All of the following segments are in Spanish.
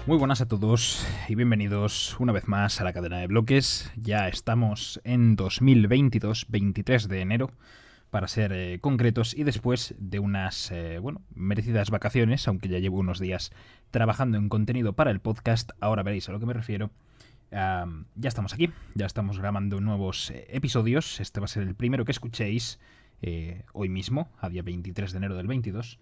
Muy buenas a todos y bienvenidos una vez más a la cadena de bloques. Ya estamos en 2022, 23 de enero, para ser concretos, y después de unas merecidas vacaciones, aunque ya llevo unos días trabajando en contenido para el podcast, ahora veréis a lo que me refiero. Ya estamos aquí, ya estamos grabando nuevos episodios. Este va a ser el primero que escuchéis hoy mismo, a día 23 de enero del 22.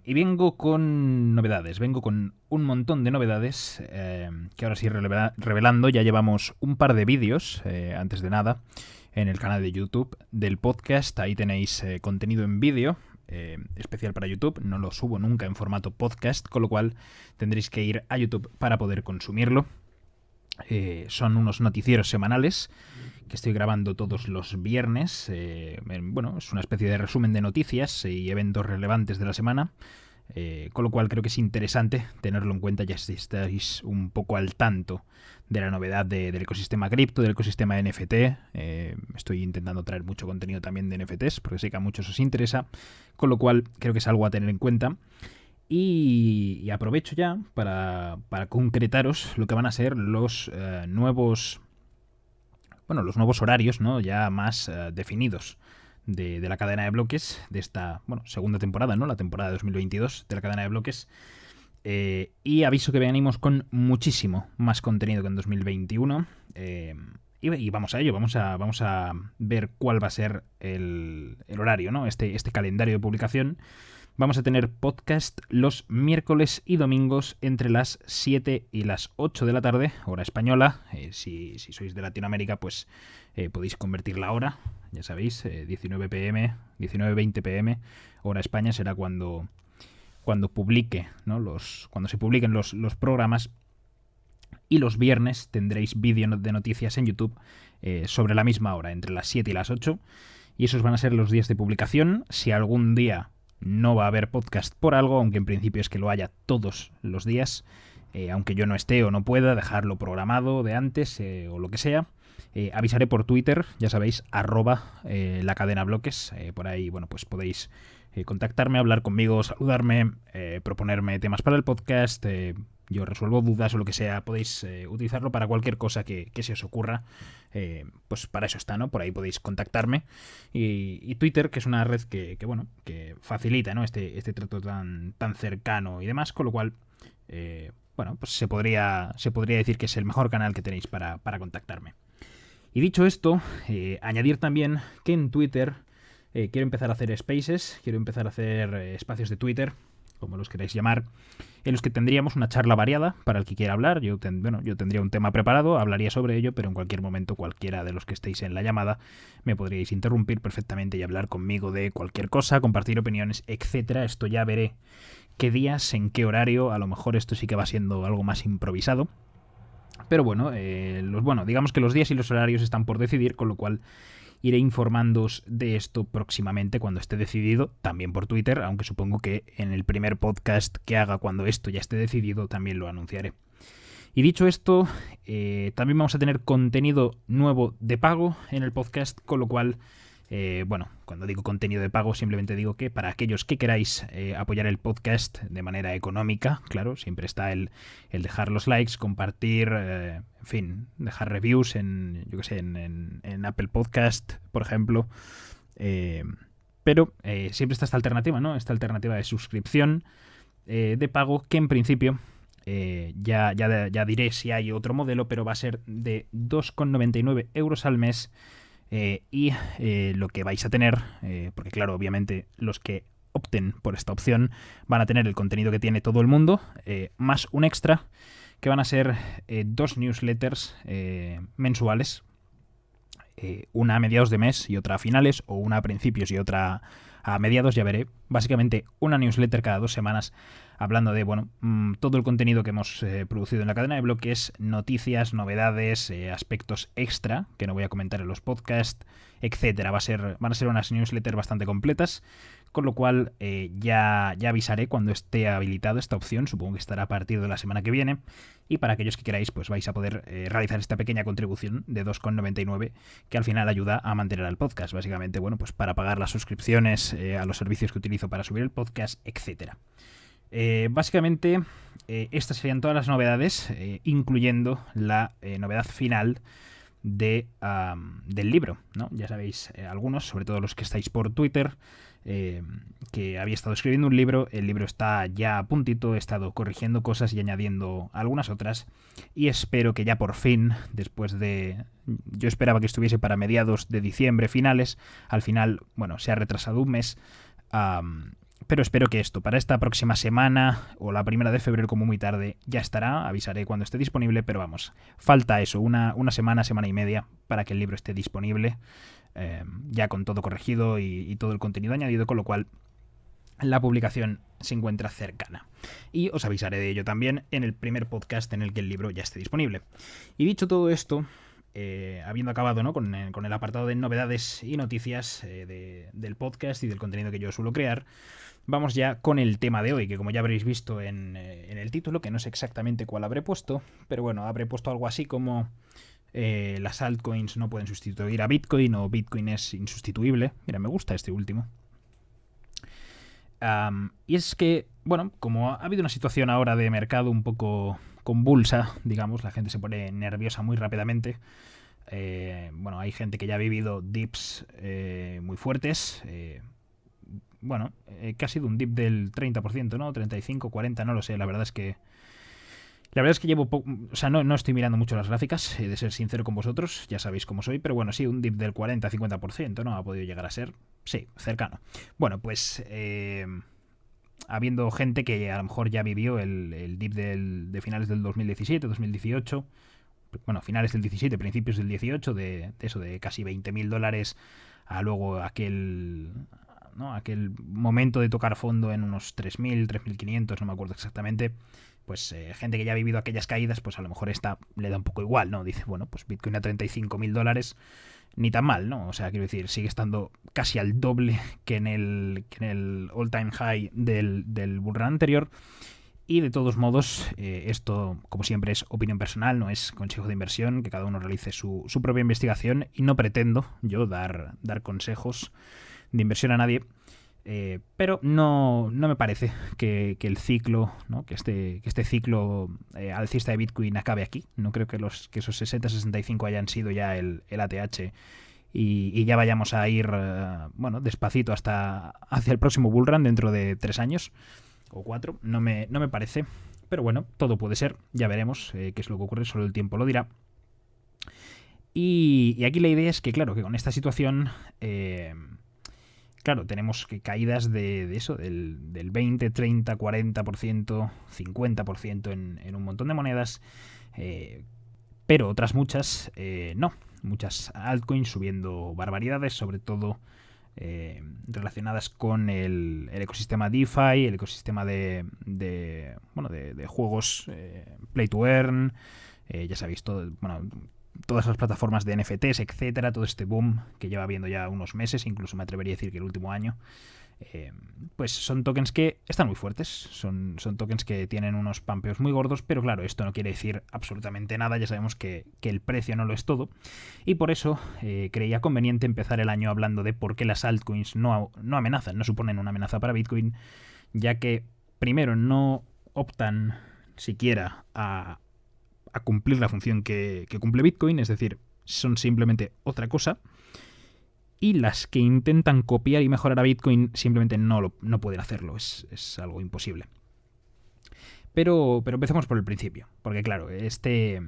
Y vengo con novedades, vengo con un montón de novedades que ahora sí revelando. Ya llevamos un par de vídeos, antes de nada, en el canal de YouTube del podcast. Ahí tenéis contenido en vídeo, especial para YouTube. No lo subo nunca en formato podcast, con lo cual tendréis que ir a YouTube para poder consumirlo. Son unos noticieros semanales que estoy grabando todos los viernes. Es una especie de resumen de noticias y eventos relevantes de la semana, con lo cual creo que es interesante tenerlo en cuenta, ya si estáis un poco al tanto de la novedad del ecosistema cripto, del ecosistema NFT. Estoy intentando traer mucho contenido también de NFTs, porque sé que a muchos os interesa, con lo cual creo que es algo a tener en cuenta. Y aprovecho ya para concretaros lo que van a ser los nuevos horarios, ¿no? Ya más definidos de la cadena de bloques de esta segunda temporada, ¿no? La temporada de 2022 de la cadena de bloques. Y aviso que venimos con muchísimo más contenido que en 2021. Y vamos a ello, vamos a ver cuál va a ser el horario, ¿no? Este calendario de publicación. Vamos a tener podcast los miércoles y domingos entre las 7 y las 8 de la tarde, hora española. Si sois de Latinoamérica, pues podéis convertir la hora, ya sabéis, 19 pm, 19:20 pm, hora España será cuando publique, ¿no? Cuando se publiquen los programas. Y los viernes tendréis vídeo de noticias en YouTube sobre la misma hora, entre las 7 y las 8. Y esos van a ser los días de publicación. Si algún día no va a haber podcast por algo, aunque en principio es que lo haya todos los días, aunque yo no esté o no pueda dejarlo programado de antes o lo que sea, avisaré por Twitter, ya sabéis, @lacadenabloques. Por ahí, pues podéis contactarme, hablar conmigo, saludarme, proponerme temas para el podcast. Yo resuelvo dudas o lo que sea. Podéis utilizarlo para cualquier cosa que se os ocurra. Pues para eso está, ¿no? Por ahí podéis contactarme. Y Twitter, que es una red que facilita, ¿no? Este trato tan cercano y demás, con lo cual pues se podría decir que es el mejor canal que tenéis para contactarme. Y dicho esto, añadir también que en Twitter quiero empezar a hacer spaces, quiero empezar a hacer espacios de Twitter, como los queráis llamar, en los que tendríamos una charla variada para el que quiera hablar. Yo tendría un tema preparado, hablaría sobre ello, pero en cualquier momento cualquiera de los que estéis en la llamada me podríais interrumpir perfectamente y hablar conmigo de cualquier cosa, compartir opiniones, etcétera. Esto ya veré qué días, en qué horario. A lo mejor esto sí que va siendo algo más improvisado. Pero digamos que los días y los horarios están por decidir, con lo cual iré informándoos de esto próximamente cuando esté decidido, también por Twitter, aunque supongo que en el primer podcast que haga cuando esto ya esté decidido también lo anunciaré. Y dicho esto, también vamos a tener contenido nuevo de pago en el podcast, con lo cual, cuando digo contenido de pago simplemente digo que para aquellos que queráis apoyar el podcast de manera económica, claro, siempre está el dejar los likes, compartir, dejar reviews en Apple Podcast, por ejemplo. Pero siempre está esta alternativa, ¿no? Esta alternativa de suscripción de pago, que en principio ya diré si hay otro modelo, pero va a ser de 2,99 euros al mes. Y lo que vais a tener, porque claro, obviamente los que opten por esta opción van a tener el contenido que tiene todo el mundo, más un extra, que van a ser 2 newsletters mensuales, una a mediados de mes y otra a finales, o una a principios y otra a mediados, ya veré. Básicamente una newsletter cada 2 semanas hablando de todo el contenido que hemos producido en la cadena de bloques, noticias, novedades, aspectos extra que no voy a comentar en los podcasts, etcétera. Van a ser unas newsletters bastante completas, con lo cual ya avisaré cuando esté habilitado esta opción. Supongo que estará a partir de la semana que viene. Y para aquellos que queráis, pues vais a poder realizar esta pequeña contribución de 2,99, que al final ayuda a mantener al podcast. Básicamente, pues para pagar las suscripciones a los servicios que utilizo para subir el podcast, etcétera. Básicamente, estas serían todas las novedades, incluyendo la novedad final del libro, ¿no? Ya sabéis, algunos, sobre todo los que estáis por Twitter, que había estado escribiendo un libro. El libro está ya a puntito, he estado corrigiendo cosas y añadiendo algunas otras, y espero que ya por fin, después de... Yo esperaba que estuviese para mediados de diciembre, finales, al final, bueno, se ha retrasado un mes, pero espero que esto, para esta próxima semana o la primera de febrero como muy tarde, ya estará. Avisaré cuando esté disponible, pero vamos, falta eso, una semana, semana y media para que el libro esté disponible, ya con todo corregido y todo el contenido añadido, con lo cual la publicación se encuentra cercana. Y os avisaré de ello también en el primer podcast en el que el libro ya esté disponible. Y dicho todo esto, habiendo acabado, ¿no?, con el apartado de novedades y noticias del podcast y del contenido que yo suelo crear, vamos ya con el tema de hoy, que como ya habréis visto en el título, que no sé exactamente cuál habré puesto, pero bueno, habré puesto algo así como las altcoins no pueden sustituir a Bitcoin, o Bitcoin es insustituible. Mira, me gusta este último. Y es que, bueno, como ha habido una situación ahora de mercado un poco convulsa, digamos, la gente se pone nerviosa muy rápidamente. Bueno, hay gente que ya ha vivido dips muy fuertes. Que ha sido un dip del 30%, ¿no? 35, 40, no lo sé. La verdad es que llevo o sea, no estoy mirando mucho las gráficas, he de ser sincero con vosotros, ya sabéis cómo soy, pero bueno, sí, un dip del 40-50%, ¿no? Ha podido llegar a ser, sí, cercano. Bueno, pues habiendo gente que a lo mejor ya vivió el dip de finales del 2017, 2018, bueno, finales del 17, principios del 18, de eso, de casi $20.000 a luego aquel momento de tocar fondo en unos 3.000, 3.500, no me acuerdo exactamente. Pues gente que ya ha vivido aquellas caídas, pues a lo mejor esta le da un poco igual, ¿no? Dice, bueno, pues Bitcoin a $35.000, ni tan mal, ¿no? O sea, quiero decir, sigue estando casi al doble que en el all-time high del bull run anterior. Y de todos modos, esto, como siempre, es opinión personal, no es consejo de inversión, que cada uno realice su propia investigación, y no pretendo yo dar consejos de inversión a nadie. Pero no me parece que el ciclo, ¿no?, que este ciclo alcista de Bitcoin acabe aquí. No creo que esos 60-65 hayan sido ya el ATH y ya vayamos a ir despacito hacia el próximo bullrun dentro de 3 años o 4. No me parece, pero bueno, todo puede ser. Ya veremos qué es lo que ocurre, solo el tiempo lo dirá. Y aquí la idea es que, claro, que con esta situación... claro, tenemos que caídas de eso, del 20, 30, 40%, 50% en un montón de monedas, pero otras muchas no. Muchas altcoins subiendo barbaridades, sobre todo relacionadas con el ecosistema DeFi, el ecosistema de juegos Play to Earn, ya sabéis, todas las plataformas de NFTs, etcétera, todo este boom que lleva habiendo ya unos meses, incluso me atrevería a decir que el último año, pues son tokens que están muy fuertes, son tokens que tienen unos pumpeos muy gordos, pero claro, esto no quiere decir absolutamente nada, ya sabemos que el precio no lo es todo, y por eso creía conveniente empezar el año hablando de por qué las altcoins no amenazan, no suponen una amenaza para Bitcoin, ya que primero no optan siquiera a cumplir la función que cumple Bitcoin, es decir, son simplemente otra cosa, y las que intentan copiar y mejorar a Bitcoin simplemente no pueden hacerlo, es algo imposible. Pero empecemos por el principio, porque claro, este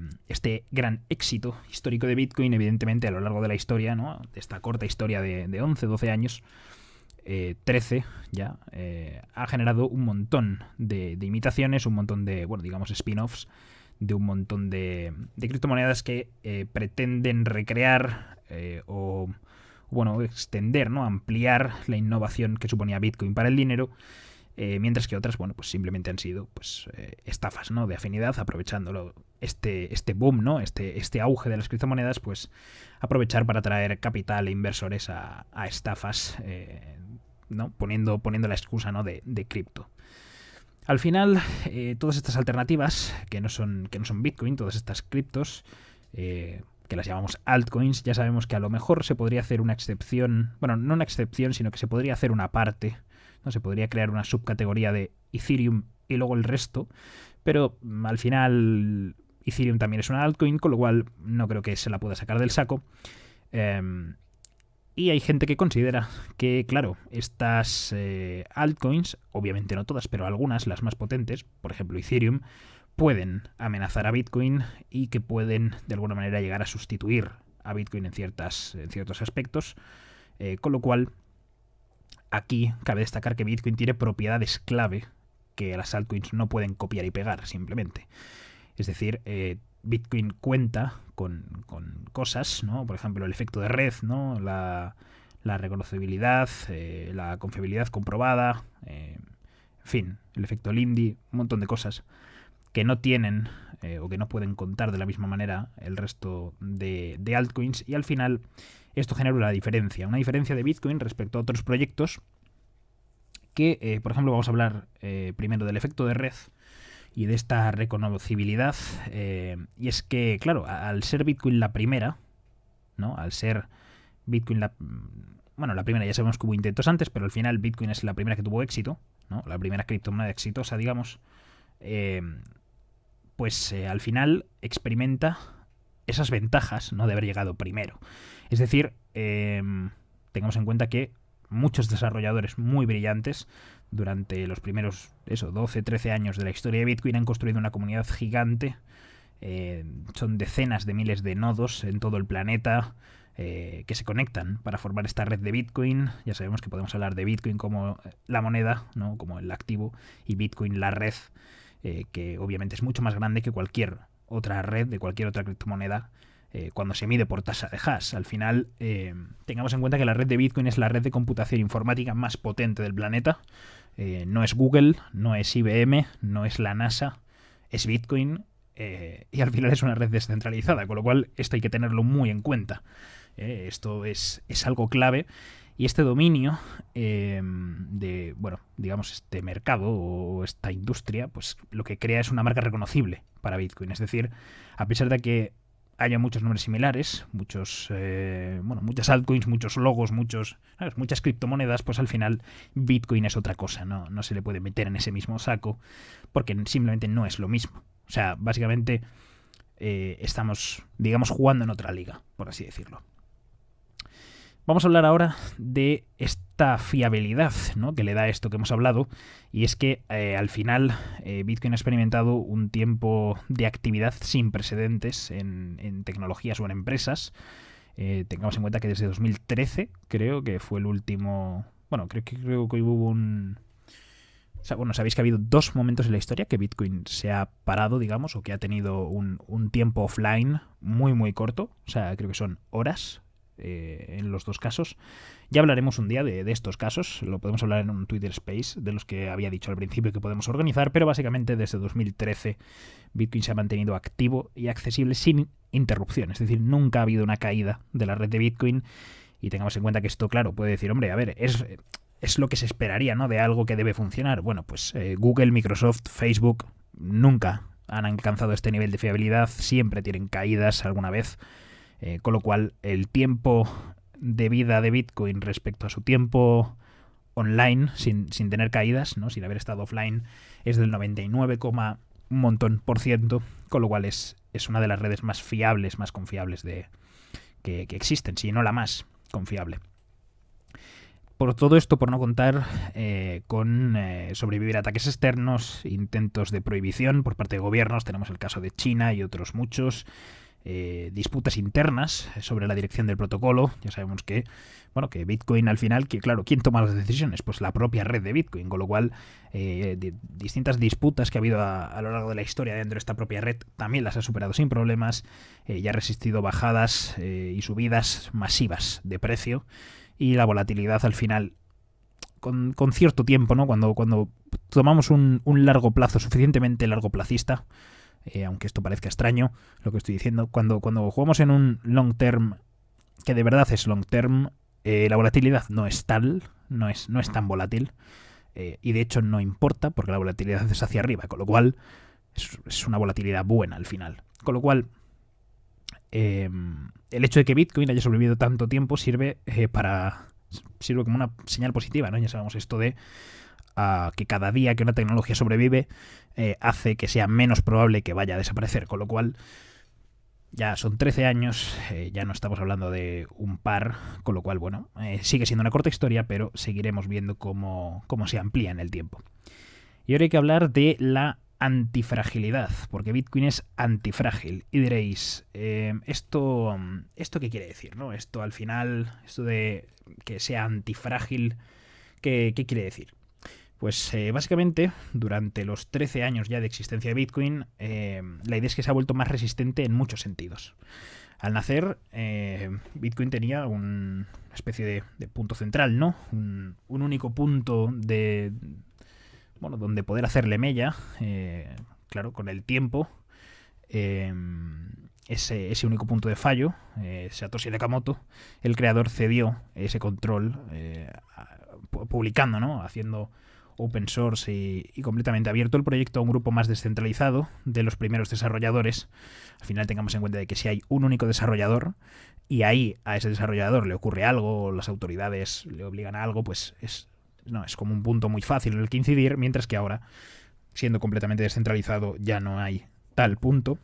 gran éxito histórico de Bitcoin, evidentemente a lo largo de la historia, ¿no?, de esta corta historia de 11, 12 años, 13 ya, ha generado un montón de imitaciones, un montón de, spin-offs, de un montón de criptomonedas que pretenden recrear o extender, ¿no?, ampliar la innovación que suponía Bitcoin para el dinero, mientras que otras, pues simplemente han sido estafas, ¿no?, de afinidad, aprovechándolo este boom, ¿no?, este auge de las criptomonedas, pues aprovechar para atraer capital e inversores a estafas, ¿no?, poniendo la excusa, ¿no?, de cripto. Al final, todas estas alternativas que no son Bitcoin, todas estas criptos, que las llamamos altcoins, ya sabemos que a lo mejor se podría hacer una excepción, bueno, no una excepción, sino que se podría hacer una parte, ¿no? Se podría crear una subcategoría de Ethereum y luego el resto, pero al final Ethereum también es una altcoin, con lo cual no creo que se la pueda sacar del saco. Y hay gente que considera que, claro, estas altcoins, obviamente no todas, pero algunas, las más potentes, por ejemplo Ethereum, pueden amenazar a Bitcoin y que pueden de alguna manera llegar a sustituir a Bitcoin en ciertos aspectos, con lo cual aquí cabe destacar que Bitcoin tiene propiedades clave que las altcoins no pueden copiar y pegar simplemente. Es decir, Bitcoin cuenta con cosas, ¿no? Por ejemplo, el efecto de red, ¿no? La reconocibilidad, la confiabilidad comprobada, en fin, el efecto Lindy, un montón de cosas que no tienen o que no pueden contar de la misma manera el resto de altcoins, y al final esto genera una diferencia de Bitcoin respecto a otros proyectos que, por ejemplo, vamos a hablar primero del efecto de red y de esta reconocibilidad, y es que, claro, al ser Bitcoin la primera, ¿no? Al ser Bitcoin la primera, ya sabemos que hubo intentos antes, pero al final Bitcoin es la primera que tuvo éxito, ¿no? La primera criptomoneda exitosa, digamos, pues al final experimenta esas ventajas, ¿no?, de haber llegado primero. Es decir, tengamos en cuenta que muchos desarrolladores muy brillantes durante los primeros 12, 13 años de la historia de Bitcoin han construido una comunidad gigante. Son decenas de miles de nodos en todo el planeta que se conectan para formar esta red de Bitcoin. Ya sabemos que podemos hablar de Bitcoin como la moneda, ¿no?, como el activo, y Bitcoin la red, que obviamente es mucho más grande que cualquier otra red de cualquier otra criptomoneda cuando se mide por tasa de hash. Al final, tengamos en cuenta que la red de Bitcoin es la red de computación informática más potente del planeta. No es Google, no es IBM, no es la NASA, es Bitcoin, y al final es una red descentralizada, con lo cual esto hay que tenerlo muy en cuenta. Esto es algo clave, y este dominio de, bueno, digamos, este mercado o esta industria, pues lo que crea es una marca reconocible para Bitcoin. Es decir, a pesar de que haya muchos nombres similares, muchas altcoins, muchos logos, muchas criptomonedas, pues al final Bitcoin es otra cosa, no se le puede meter en ese mismo saco porque simplemente no es lo mismo. O sea, básicamente estamos, digamos, jugando en otra liga, por así decirlo. Vamos a hablar ahora de esta fiabilidad, ¿no?, que le da esto que hemos hablado, y es que al final Bitcoin ha experimentado un tiempo de actividad sin precedentes en tecnologías o en empresas. Tengamos en cuenta que desde 2013 creo que fue el último... Bueno, creo que hubo un... O sea, bueno, sabéis que ha habido 2 momentos en la historia que Bitcoin se ha parado, digamos, o que ha tenido un tiempo offline muy, muy corto. O sea, creo que son horas en los 2 casos. Ya hablaremos un día de estos casos, lo podemos hablar en un Twitter Space, de los que había dicho al principio que podemos organizar, pero básicamente desde 2013 Bitcoin se ha mantenido activo y accesible sin interrupción. Es decir, nunca ha habido una caída de la red de Bitcoin, y tengamos en cuenta que esto, claro, puede decir, hombre, a ver, es lo que se esperaría, ¿no?, de algo que debe funcionar. Bueno, pues Google, Microsoft, Facebook nunca han alcanzado este nivel de fiabilidad, siempre tienen caídas alguna vez, con lo cual el tiempo de vida de Bitcoin respecto a su tiempo online, sin tener caídas, ¿no?, sin haber estado offline, es del 99, un montón por ciento, con lo cual es una de las redes más fiables, más confiables que existen, si no la más confiable. Por todo esto, por no contar con sobrevivir a ataques externos, intentos de prohibición por parte de gobiernos, tenemos el caso de China y otros muchos, disputas internas sobre la dirección del protocolo. Ya sabemos que Bitcoin al final, ¿quién toma las decisiones? Pues la propia red de Bitcoin, con lo cual distintas disputas que ha habido a lo largo de la historia dentro de esta propia red también las ha superado sin problemas, y ha resistido bajadas y subidas masivas de precio, y la volatilidad al final con cierto tiempo, ¿no?, cuando tomamos un largo plazo, suficientemente largo plazista, aunque esto parezca extraño lo que estoy diciendo, cuando jugamos en un long term, que de verdad es long term, la volatilidad no es tal, no es tan volátil, y de hecho no importa porque la volatilidad es hacia arriba, con lo cual es una volatilidad buena al final. Con lo cual el hecho de que Bitcoin haya sobrevivido tanto tiempo sirve como una señal positiva, ¿no? Ya sabemos esto de a que cada día que una tecnología sobrevive hace que sea menos probable que vaya a desaparecer, con lo cual ya son 13 años, ya no estamos hablando de un par, con lo cual, bueno, sigue siendo una corta historia, pero seguiremos viendo cómo se amplía en el tiempo. Y ahora hay que hablar de la antifragilidad, porque Bitcoin es antifrágil. Y diréis, ¿esto qué quiere decir, no? Esto al final, esto de que sea antifrágil, ¿qué quiere decir? Pues básicamente, durante los 13 años ya de existencia de Bitcoin, la idea es que se ha vuelto más resistente en muchos sentidos. Al nacer, Bitcoin tenía una especie de punto central, ¿no? Un único punto donde poder hacerle mella. Claro, con el tiempo, ese único punto de fallo, Satoshi Nakamoto, el creador, cedió ese control publicando, ¿no? Haciendo open source y completamente abierto el proyecto a un grupo más descentralizado de los primeros desarrolladores. Al final tengamos en cuenta de que si hay un único desarrollador y ahí a ese desarrollador le ocurre algo, o las autoridades le obligan a algo, pues es como un punto muy fácil en el que incidir, mientras que ahora, siendo completamente descentralizado, ya no hay tal punto.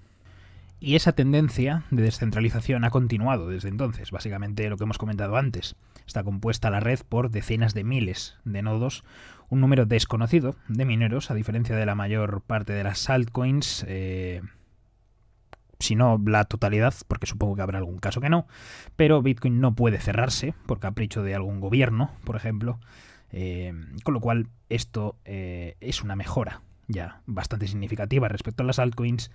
Y esa tendencia de descentralización ha continuado desde entonces. Básicamente lo que hemos comentado antes. Está compuesta la red por decenas de miles de nodos, un número desconocido de mineros, a diferencia de la mayor parte de las altcoins, si no la totalidad, porque supongo que habrá algún caso que no, pero Bitcoin no puede cerrarse por capricho de algún gobierno, por ejemplo, con lo cual esto es una mejora ya bastante significativa respecto a las altcoins.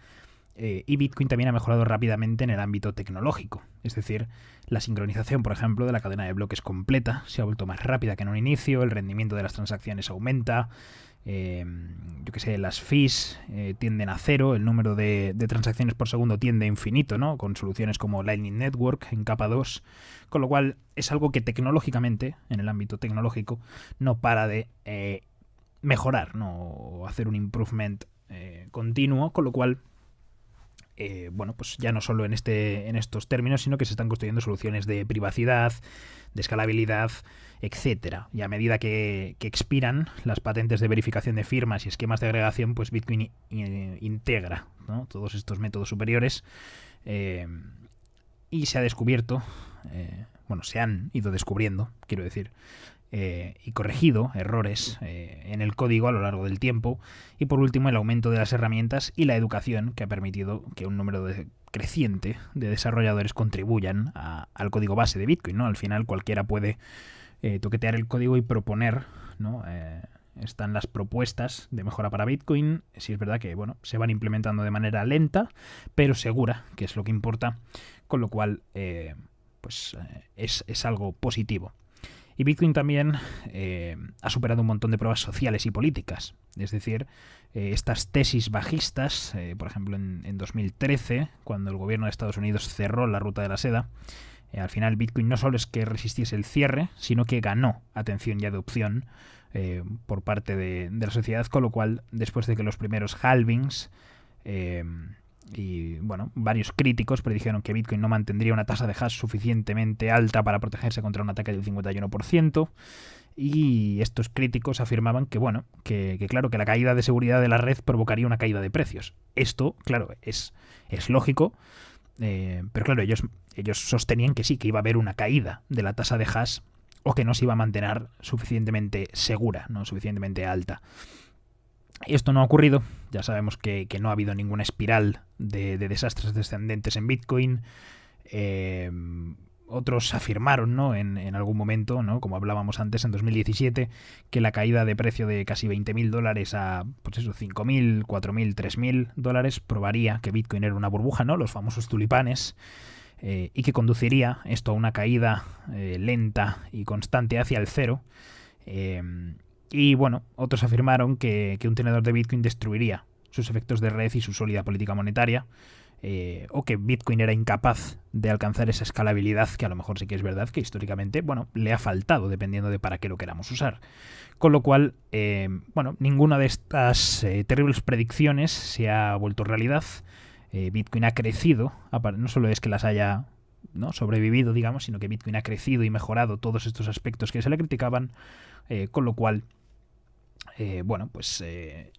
Y Bitcoin también ha mejorado rápidamente en el ámbito tecnológico. Es decir, la sincronización, por ejemplo, de la cadena de bloques completa se ha vuelto más rápida que en un inicio, el rendimiento de las transacciones aumenta, las fees tienden a cero, el número de transacciones por segundo tiende a infinito, ¿no? Con soluciones como Lightning Network en capa 2, con lo cual es algo que tecnológicamente, en el ámbito tecnológico, no para de mejorar, ¿no? O hacer un improvement continuo, con lo cual pues ya no solo en estos términos, sino que se están construyendo soluciones de privacidad, de escalabilidad, etcétera. Y a medida que expiran las patentes de verificación de firmas y esquemas de agregación, pues Bitcoin integra, ¿no? Todos estos métodos superiores y se ha descubierto, se han ido descubriendo, quiero decir, y corregido errores en el código a lo largo del tiempo. Y por último, el aumento de las herramientas y la educación, que ha permitido que un número creciente de desarrolladores contribuyan al código base de Bitcoin, ¿no? Al final cualquiera puede toquetear el código y proponer, ¿no? Están las propuestas de mejora para Bitcoin. Sí es verdad que se van implementando de manera lenta, pero segura, que es lo que importa, con lo cual es algo positivo. Y Bitcoin también ha superado un montón de pruebas sociales y políticas. Es decir, estas tesis bajistas, por ejemplo en 2013, cuando el gobierno de Estados Unidos cerró la ruta de la seda, al final Bitcoin no solo es que resistiese el cierre, sino que ganó atención y adopción por parte de la sociedad, con lo cual, después de que los primeros halvings varios críticos predijeron que Bitcoin no mantendría una tasa de hash suficientemente alta para protegerse contra un ataque del 51%, y estos críticos afirmaban que claro, que la caída de seguridad de la red provocaría una caída de precios. Esto, claro, es lógico, pero claro, ellos sostenían que sí, que iba a haber una caída de la tasa de hash, o que no se iba a mantener suficientemente segura, no suficientemente alta. Esto no ha ocurrido. Ya sabemos que no ha habido ninguna espiral de desastres descendentes en Bitcoin. Otros afirmaron, ¿no? en algún momento, ¿no? Como hablábamos antes, en 2017, que la caída de precio de casi $20.000 a $5.000, $4.000, $3.000 probaría que Bitcoin era una burbuja, ¿no? Los famosos tulipanes. Y que conduciría esto a una caída lenta y constante hacia el cero. Y otros afirmaron que un tenedor de Bitcoin destruiría sus efectos de red y su sólida política monetaria, o que Bitcoin era incapaz de alcanzar esa escalabilidad que a lo mejor sí que es verdad que históricamente le ha faltado, dependiendo de para qué lo queramos usar. Con lo cual, ninguna de estas terribles predicciones se ha vuelto realidad. Bitcoin ha crecido, no solo es que las haya sobrevivido, digamos, sino que Bitcoin ha crecido y mejorado todos estos aspectos que se le criticaban, con lo cual bueno, pues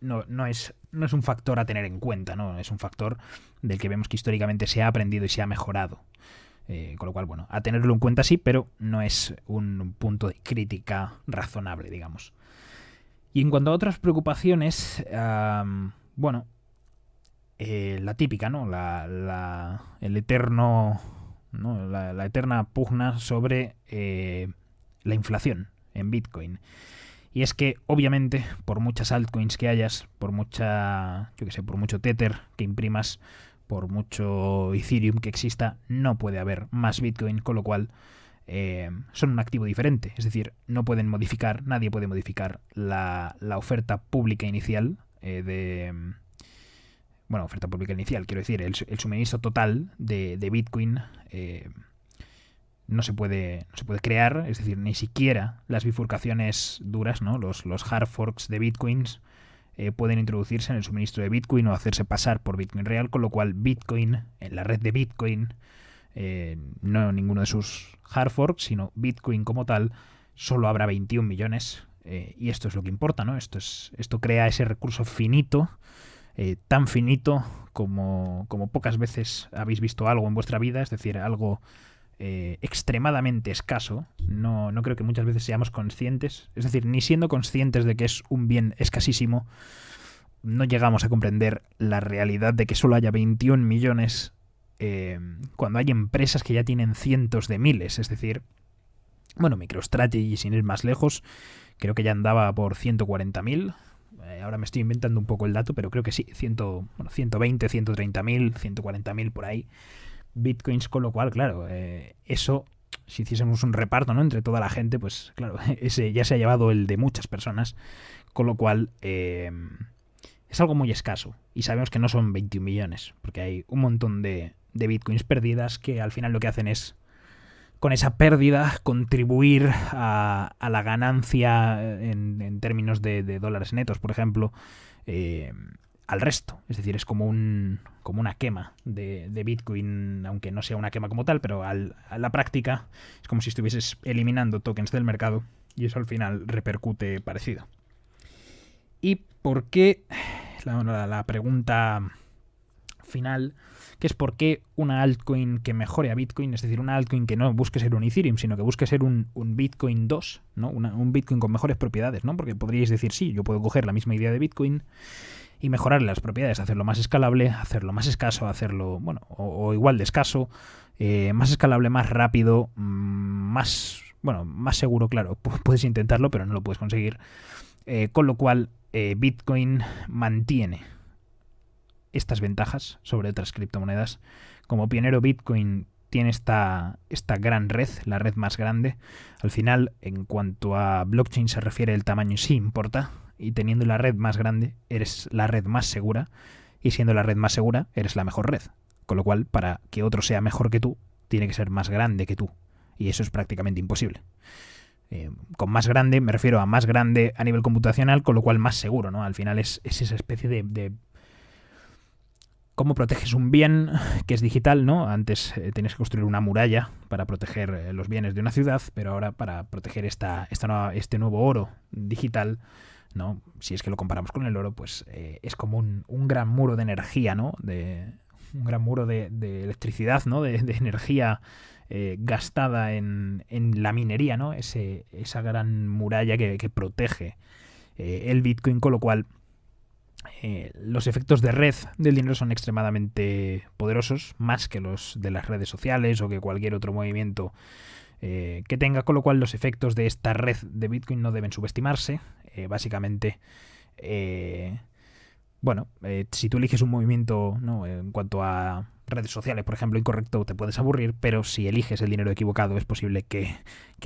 no es un factor a tener en cuenta, ¿no? Es un factor del que vemos que históricamente se ha aprendido y se ha mejorado. Con lo cual, bueno, a tenerlo en cuenta sí, pero no es un punto de crítica razonable, digamos. Y en cuanto a otras preocupaciones, bueno, la típica, ¿no? El eterno, ¿no? La eterna pugna sobre la inflación en Bitcoin. Y es que, obviamente, por muchas altcoins que hayas, por mucha, yo que sé, por mucho Tether que imprimas, por mucho Ethereum que exista, no puede haber más Bitcoin, con lo cual son un activo diferente. Es decir, no pueden modificar, nadie puede modificar la oferta pública inicial bueno, oferta pública inicial, quiero decir, el suministro total de Bitcoin no se puede crear, es decir, ni siquiera las bifurcaciones duras, ¿no? Los hard forks de Bitcoins pueden introducirse en el suministro de Bitcoin o hacerse pasar por Bitcoin real, con lo cual Bitcoin, en la red de Bitcoin, no ninguno de sus hard forks, sino Bitcoin como tal, solo habrá 21 millones. Y esto es lo que importa, ¿no? Esto crea ese recurso finito, tan finito como pocas veces habéis visto algo en vuestra vida, es decir, algo extremadamente escaso. No creo que muchas veces seamos conscientes, es decir, ni siendo conscientes de que es un bien escasísimo, no llegamos a comprender la realidad de que solo haya 21 millones cuando hay empresas que ya tienen cientos de miles. Es decir, bueno, MicroStrategy, sin ir más lejos, creo que ya andaba por 140.000. Ahora me estoy inventando un poco el dato, pero creo que sí, 120, 130.000, 140.000 por ahí Bitcoins, con lo cual, claro, eso, si hiciésemos un reparto, ¿no?, entre toda la gente, pues claro, ese ya se ha llevado el de muchas personas, con lo cual es algo muy escaso. Y sabemos que no son 21 millones, porque hay un montón de Bitcoins perdidas que al final lo que hacen es, con esa pérdida, contribuir a la ganancia en términos de dólares netos, por ejemplo, al resto. Es decir, es como una quema de Bitcoin, aunque no sea una quema como tal, pero a la práctica es como si estuvieses eliminando tokens del mercado y eso al final repercute parecido. ¿Y por qué? La pregunta final, que es por qué una altcoin que mejore a Bitcoin, es decir, una altcoin que no busque ser un Ethereum, sino que busque ser un Bitcoin 2, ¿no? Un Bitcoin con mejores propiedades, ¿no? Porque podríais decir, sí, yo puedo coger la misma idea de Bitcoin y mejorarle las propiedades, hacerlo más escalable, hacerlo más escaso, hacerlo, bueno, o igual de escaso, más escalable, más rápido, más seguro, claro. Puedes intentarlo, pero no lo puedes conseguir. Con lo cual, Bitcoin mantiene estas ventajas sobre otras criptomonedas. Como pionero, Bitcoin tiene esta gran red, la red más grande. Al final, en cuanto a blockchain se refiere, el tamaño sí importa. Y teniendo la red más grande, eres la red más segura. Y siendo la red más segura, eres la mejor red. Con lo cual, para que otro sea mejor que tú, tiene que ser más grande que tú. Y eso es prácticamente imposible. Con más grande me refiero a más grande a nivel computacional, con lo cual más seguro, ¿no? Al final es esa especie de cómo proteges un bien que es digital, ¿no? Antes tenías que construir una muralla para proteger los bienes de una ciudad, pero ahora para proteger este nuevo oro digital, ¿no? Si es que lo comparamos con el oro, pues es como un gran muro de energía, ¿no? Un gran muro de electricidad, ¿no? De energía gastada en la minería, ¿no? Esa gran muralla que protege el Bitcoin, con lo cual los efectos de red del dinero son extremadamente poderosos, más que los de las redes sociales o que cualquier otro movimiento que tenga, con lo cual los efectos de esta red de Bitcoin no deben subestimarse. Básicamente, si tú eliges un movimiento, ¿no?, en cuanto a redes sociales, por ejemplo, incorrecto, te puedes aburrir, pero si eliges el dinero equivocado es posible que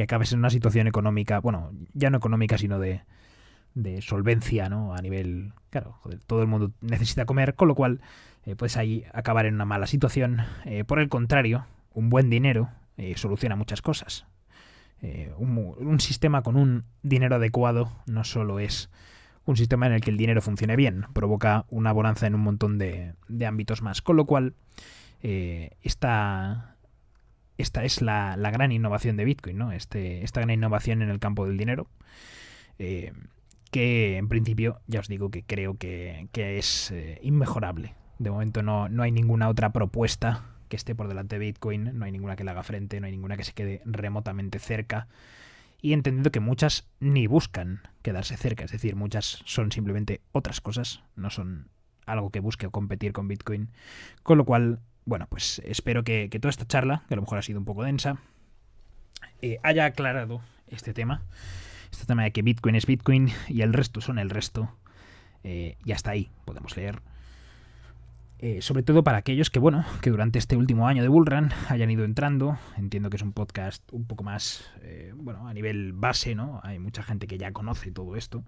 acabes en una situación económica, bueno, ya no económica, sino de solvencia, ¿no? A nivel, claro, joder, todo el mundo necesita comer, con lo cual puedes ahí acabar en una mala situación. Por el contrario, un buen dinero soluciona muchas cosas. Un sistema con un dinero adecuado no solo es un sistema en el que el dinero funcione bien, provoca una bonanza en un montón de ámbitos más, con lo cual esta es la gran innovación de Bitcoin, ¿no? Esta gran innovación en el campo del dinero, que en principio ya os digo que creo que es inmejorable. De momento no hay ninguna otra propuesta que esté por delante de Bitcoin, no hay ninguna que le haga frente, no hay ninguna que se quede remotamente cerca, y entendiendo que muchas ni buscan quedarse cerca, es decir, muchas son simplemente otras cosas, no son algo que busque competir con Bitcoin, con lo cual, bueno, pues espero que toda esta charla, que a lo mejor ha sido un poco densa, haya aclarado este tema de que Bitcoin es Bitcoin y el resto son el resto, y hasta ahí podemos leer. Sobre todo para aquellos que, bueno, que durante este último año de Bullrun hayan ido entrando. Entiendo que es un podcast un poco más, bueno, a nivel base, ¿no? Hay mucha gente que ya conoce todo esto.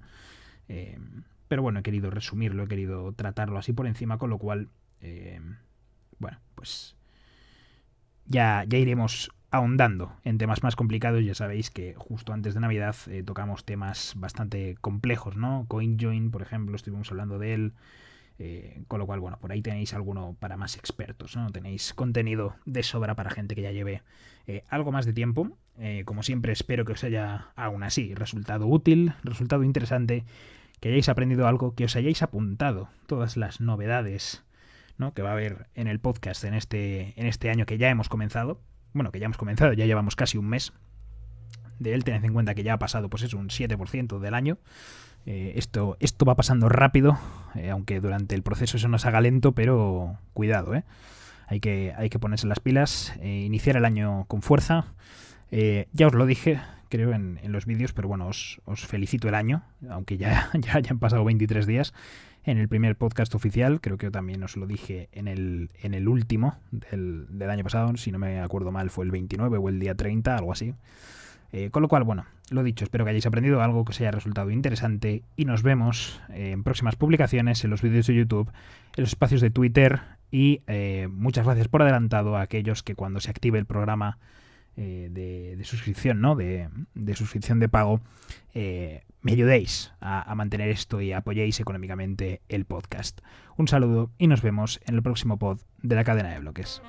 Pero bueno, he querido resumirlo, he querido tratarlo así por encima, con lo cual, bueno, pues ya iremos ahondando en temas más complicados. Ya sabéis que justo antes de Navidad tocamos temas bastante complejos, ¿no? CoinJoin, por ejemplo, estuvimos hablando de él. Con lo cual, bueno, por ahí tenéis alguno para más expertos, ¿no? Tenéis contenido de sobra para gente que ya lleve algo más de tiempo. Como siempre, espero que os haya, aún así, resultado útil, resultado interesante, que hayáis aprendido algo, que os hayáis apuntado todas las novedades, ¿no?, que va a haber en el podcast en este año que ya hemos comenzado. Bueno, que ya hemos comenzado, ya llevamos casi un mes de él. Tened en cuenta que ya ha pasado, pues eso, un 7% del año. Esto va pasando rápido, aunque durante el proceso eso nos haga lento, pero cuidado, hay que ponerse las pilas, iniciar el año con fuerza. Ya os lo dije, creo, en los vídeos, pero bueno, os felicito el año, aunque ya han pasado 23 días. En el primer podcast oficial, creo que también os lo dije en el último del año pasado, si no me acuerdo mal, fue el 29 o el día 30, algo así. Con lo cual, bueno, lo dicho, espero que hayáis aprendido algo, que os haya resultado interesante, y nos vemos en próximas publicaciones, en los vídeos de YouTube, en los espacios de Twitter, y muchas gracias por adelantado a aquellos que cuando se active el programa de suscripción, ¿no?, de suscripción de pago, me ayudéis a mantener esto y apoyéis económicamente el podcast. Un saludo y nos vemos en el próximo pod de la cadena de bloques.